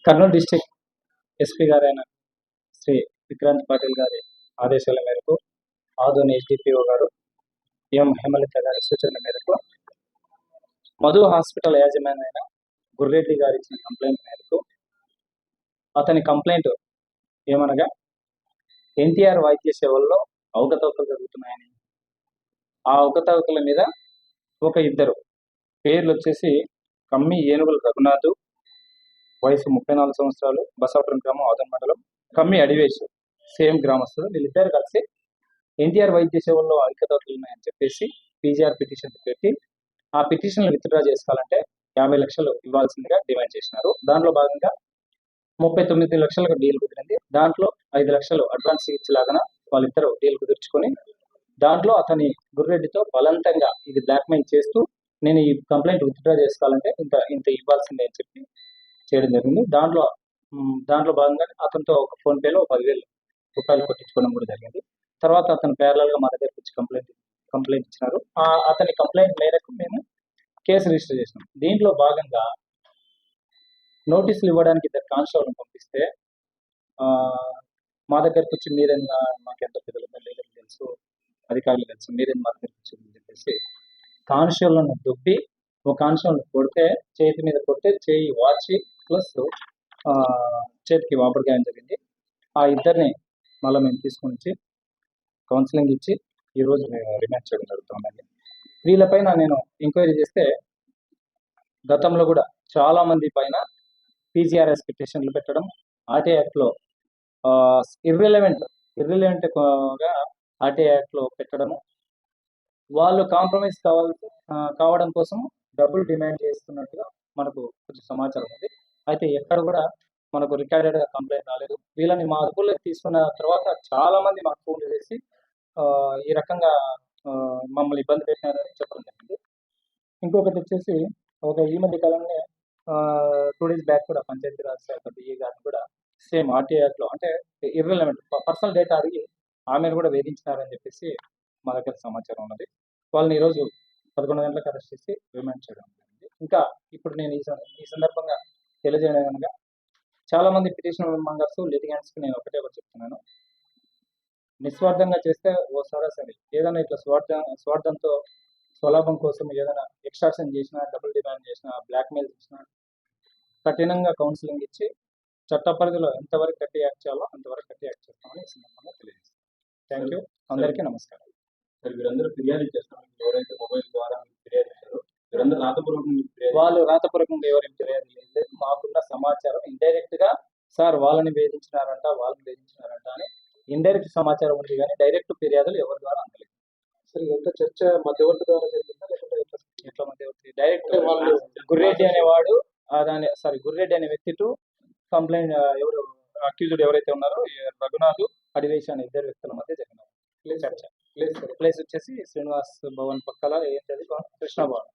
Kurnool district SP గారైన శ్రీ విక్రాంత్ పాటిల్ గారి ఆదేశాల మేరకు ఆదోని ఎస్డిపిఓ గారు ఎం హేమలత గారి సూచన మేరకు మధు హాస్పిటల్ యాజమాన్యమైన గుర్రెడ్డి గారు ఇచ్చిన కంప్లైంట్ మేరకు అతని కంప్లైంట్ ఏమనగా ఎన్టీఆర్ వైద్య సేవల్లో అవకతవకలు జరుగుతున్నాయని, ఆ అవకతవకల మీద ఒక ఇద్దరు పేర్లు వచ్చేసి కమ్మి ఏనుగుల రఘునాథ్, వయసు 34 సంవత్సరాలు, బసాపురం గ్రామం, ఆదోని మండలం, కమ్మి అడివేశు సేమ్ గ్రామస్తులు, వీళ్ళిద్దరు కలిసి ఎన్టీఆర్ వైద్య సేవల్లో అవకతవకలు ఉన్నాయని చెప్పేసి పీజీఆర్ పిటిషన్ పెట్టి ఆ పిటిషన్లు విత్డ్రా చేసుకోవాలంటే 50 లక్షలు ఇవ్వాల్సిందిగా డిమాండ్ చేసినారు. దాంట్లో భాగంగా 39 లక్షలకు డీల్ కుదిరింది. దాంట్లో 5 లక్షలు అడ్వాన్స్ ఇచ్చేలాగా వాళ్ళిద్దరూ డీల్ కుదుర్చుకొని దాంట్లో అతని గుర్రెడ్డితో బలవంతంగా ఇది బ్లాక్మెయిల్ చేస్తూ నేను ఈ కంప్లైంట్ విత్డ్రా చేసుకోవాలంటే ఇంత ఇవ్వాల్సిందే అని చెప్పి చేయడం జరిగింది. దాంట్లో భాగంగా అతనితో ఒక ఫోన్పేలో 10,000 రూపాయలు కొట్టించుకోవడం కూడా జరిగింది. తర్వాత అతను ప్యారలల్గా మా దగ్గరకు వచ్చి కంప్లైంట్ ఇచ్చినారు. అతని కంప్లైంట్ మేరకు మేము కేసు రిజిస్టర్ చేసినాం. దీంట్లో భాగంగా నోటీసులు ఇవ్వడానికి ఇద్దరు కానిస్టేబుల్ని పంపిస్తే మా దగ్గరకు వచ్చి మీరేనా, మాకెంత పెద్దలు లీడర్లు తెలుసు, అధికారులు తెలుసు, మీరేం మా దగ్గరకు వచ్చిందని చెప్పేసి కానిస్టేబుల్ని దొబ్బి ఒక కానిస్టేబుల్ కొడితే, చేతి మీద కొడితే చేయి వాచి ప్లస్ చేతికి వాపడిగాయం జరిగింది. ఆ ఇద్దరిని మళ్ళీ మేము తీసుకొని వచ్చి కౌన్సిలింగ్ ఇచ్చి ఈరోజు మేము రిమాండ్ చేయడం జరుగుతుందండి. వీళ్ళపైన నేను ఎంక్వైరీ చేస్తే గతంలో కూడా చాలా మంది పైన పీజీఆర్ఎస్ పిటిషన్లు పెట్టడం, ఆర్టీ యాక్ట్లో ఇర్రిలవెంట్గా ఆర్టీ యాక్ట్లో పెట్టడము, వాళ్ళు కాంప్రమైజ్ కావడం కోసం డబ్బులు డిమాండ్ చేస్తున్నట్టుగా మనకు కొంచెం సమాచారం ఉంది. అయితే ఎక్కడ కూడా మనకు రికార్డెడ్గా కంప్లైంట్ రాలేదు. వీళ్ళని మా అదుపులోకి తీసుకున్న తర్వాత చాలా మంది మాకు ఫోన్లు చేసి ఈ రకంగా మమ్మల్ని ఇబ్బంది పెట్టినారని చెప్పడం జరిగింది. ఇంకొకటి వచ్చేసి ఈ మధ్య కాలంలో 2 days బ్యాక్ కూడా పంచాయతీరాజ్ శాఖ డిఈ గారిని కూడా సేమ్ ఆర్టీ యాక్ట్లో అంటే ఇర్రిలవెంట్ పర్సనల్ డేటా అడిగి ఆమెను కూడా వేధించినారని చెప్పేసి మా దగ్గర సమాచారం ఉన్నది. వాళ్ళని ఈరోజు 11 గంటలకు అరెస్ట్ చేసి రిమాండ్ చేయడం జరిగింది. ఇంకా ఇప్పుడు నేను ఈ సందర్భంగా తెలియజేయడం కనుక చాలా మంది పిటిషన్ మెంబర్స్ లిటిగెంట్స్కి నేను ఒకటే చెప్తున్నాను, నిస్వార్థంగా చేస్తే ఓ సరాసరి ఏదైనా ఇట్లా స్వార్థంతో స్వలాభం కోసం ఏదైనా ఎక్స్ట్రాక్షన్ చేసినా, డబుల్ డిమాండ్ చేసినా, బ్లాక్మెయిల్ చేసినా కఠినంగా కౌన్సిలింగ్ ఇచ్చి చట్ట పరిధిలో ఎంతవరకు కట్టి యాక్ట్ చేయాలో అంతవరకు కట్టి యాక్ట్ చేస్తామని ఈ సందర్భంగా తెలియజేస్తాను. Thank you. అందరికీ నమస్కారం. వీరందరూ ఫిర్యాదు చేస్తారు. ఎవరైతే మొబైల్ ద్వారా ఫిర్యాదు చేశారో వీరందరూ వాళ్ళు రాతపూర్వకంగా ఎవరైనా ఫిర్యాదు లేదు. మాకున్న సమాచారం ఇండైరెక్ట్ గా సార్ వాళ్ళని వేధించినారంట అని ఇండైరెక్ట్ సమాచారం ఉంది, కానీ డైరెక్ట్ ఫిర్యాదులు ఎవరి ద్వారా అందలేదు. సరే, ఎంత చర్చ మధ్యవర్తి ద్వారా జరిగిందా లేకపోతే ఎట్లా మధ్యవర్తి? డైరెక్ట్ వాళ్ళు గుర్రెడ్డి అనే వ్యక్తి టు కంప్లైంట్ ఎవరు అక్యూజ్డ్ ఎవరైతే ఉన్నారో రఘునాథ్, అడివేశ్ అనే ఇద్దరు వ్యక్తుల మధ్య జరిగిన చర్చ. ప్లేస్ వచ్చేసి శ్రీనివాస్ భవన్ పక్కల ఏంటది కృష్ణ భవన్.